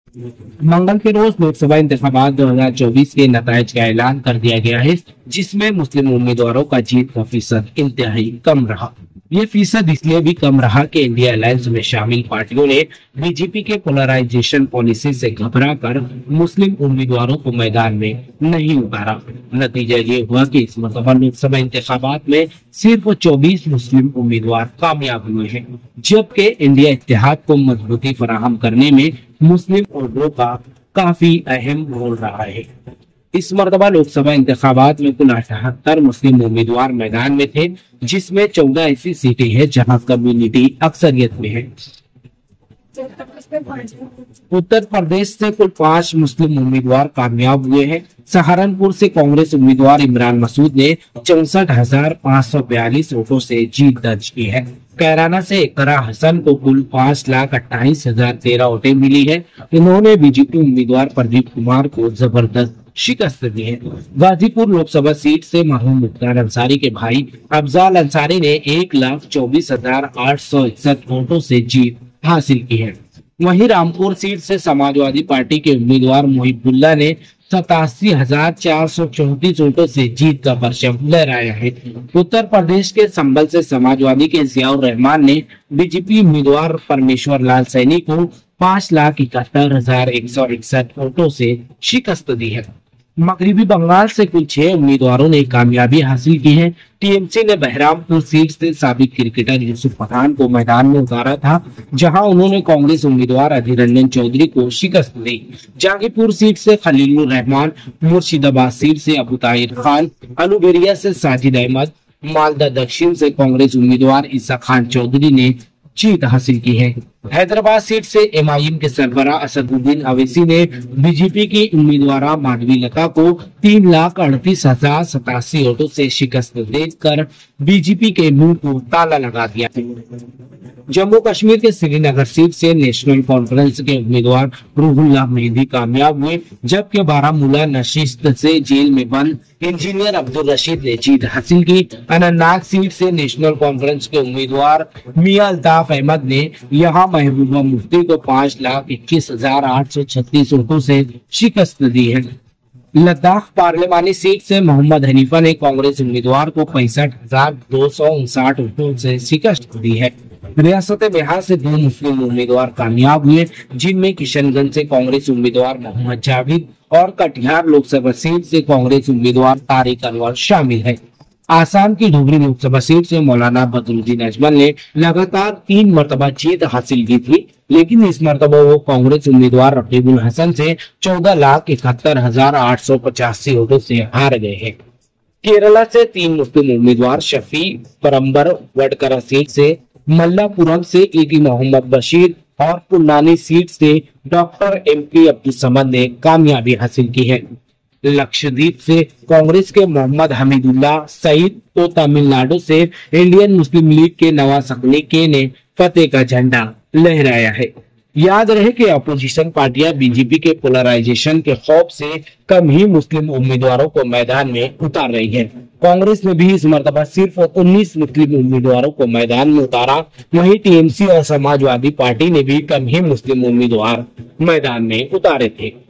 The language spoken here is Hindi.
मंगल के रोज लोकसभा इंतखाबात 2024 के नतायज का ऐलान कर दिया गया है, जिसमें मुस्लिम उम्मीदवारों का जीत का फीसद इंतहाई कम रहा। ये फीसद इसलिए भी कम रहा कि इंडिया अलायंस में शामिल पार्टियों ने बीजेपी के पोलराइजेशन पॉलिसी से घबराकर मुस्लिम उम्मीदवारों को मैदान में नहीं उतारा। नतीजा ये हुआ कि इस मरतबा लोकसभा इंतखाबात में सिर्फ 24 मुस्लिम उम्मीदवार कामयाब हुए हैं, जबकि इंडिया इत्तेहाद को मजबूती फराहम करने में मुस्लिम वोटरों का काफी अहम रोल रहा है। इस मरतबा लोकसभा इंतखाबात में कुल 78 मुस्लिम उम्मीदवार मैदान में थे, जिसमें 14 ऐसी सीटें हैं जहां कम्युनिटी अक्सरियत में है। उत्तर प्रदेश से कुल 5 मुस्लिम उम्मीदवार कामयाब हुए हैं। सहारनपुर से कांग्रेस उम्मीदवार इमरान मसूद ने 64,542 वोटों से जीत दर्ज की है। कैराना से इकरा हसन को कुल 5,28,013 वोटें मिली है। इन्होंने बीजेपी उम्मीदवार प्रदीप कुमार को जबरदस्त शिकस्त दी है। गाजीपुर लोकसभा सीट से मरहूम मुख्तार अंसारी के भाई अफजाल अंसारी ने 1,24,861 वोटों से जीत हासिल की है। वहीं रामपुर सीट से समाजवादी पार्टी के उम्मीदवार मोहिबुल्ला ने 87,434 वोटों से जीत का परचम लहराया है। उत्तर प्रदेश के संभल से समाजवादी के जियाउर रहमान ने बीजेपी उम्मीदवार परमेश्वर लाल सैनी को 5,71,161 वोटों से शिकस्त दी है। मगरबी बंगाल से कुल 6 उम्मीदवारों ने कामयाबी हासिल की है। टीएमसी ने बहरामपुर सीट से साबिक क्रिकेटर यूसुफ पठान को मैदान में उतारा था, जहां उन्होंने कांग्रेस उम्मीदवार अधीर रंजन चौधरी को शिकस्त दी। जहांगीरपुर सीट से खलीलुर रहमान, मुर्शिदाबाद सीट से अबू ताहिर खान, अलुबेरिया से साजिद अहमद, मालदा दक्षिण से कांग्रेस उम्मीदवार ईसा खान चौधरी ने जीत हासिल की है। हैदराबाद सीट से एमआईएम के सरबराह असदुद्दीन अवैसी ने बीजेपी की उम्मीदवार माधवी लता को 3,38,087 वोटों से शिकस्त देकर बीजेपी के मुंह को ताला लगा दिया। जम्मू कश्मीर के श्रीनगर सीट से नेशनल कॉन्फ्रेंस के उम्मीदवार रूहुल्लाह मेहदी कामयाब हुए, जबकि बारामूला नशिस्त से जेल में बंद इंजीनियर अब्दुल रशीद ने जीत हासिल की। अनंतनाग सीट से नेशनल कॉन्फ्रेंस के उम्मीदवार मियां अल्ताफ अहमद ने यहां महबूबा मुफ्ती को 5,21,836 वोटों से शिकस्त दी है। लद्दाख पार्लिमानी सीट से मोहम्मद हनीफा ने कांग्रेस उम्मीदवार को 65,259 वोटों से शिकस्त दी है। रियासत बिहार से 2 मुस्लिम उम्मीदवार कामयाब हुए, जिनमें किशनगंज से कांग्रेस उम्मीदवार मोहम्मद जावेद और कटिहार लोकसभा सीट से कांग्रेस उम्मीदवार तारिक अनवर शामिल है। आसाम की धुबरी लोकसभा सीट से मौलाना बदरुद्दीन अजमल ने लगातार 3 मरतबा जीत हासिल की थी, लेकिन इस मरतबा वो कांग्रेस उम्मीदवार रकीबुल हसन से 14,71,885 वोटों से हार गए हैं। केरला से 3 मुस्लिम उम्मीदवार शफी परम्बर वडकरा सीट से, मल्लापुरम से एटी मोहम्मद बशीर और पुल्लानी सीट से डॉक्टर MP अब्दुल समद ने कामयाबी हासिल की है। लक्षद्वीप से कांग्रेस के मोहम्मद हमीदुल्लाह सईद तो तमिलनाडु से इंडियन मुस्लिम लीग के नवाज अकलीके ने फतेह का झंडा लहराया है। याद रहे कि अपोजिशन पार्टियां बीजेपी के पोलराइजेशन के खौफ से कम ही मुस्लिम उम्मीदवारों को मैदान में उतार रही है। कांग्रेस ने भी इस मरतबा सिर्फ 19 मुस्लिम उम्मीदवारों को मैदान में उतारा। वहीं टीएमसी और समाजवादी पार्टी ने भी कम ही मुस्लिम उम्मीदवार मैदान में उतारे थे।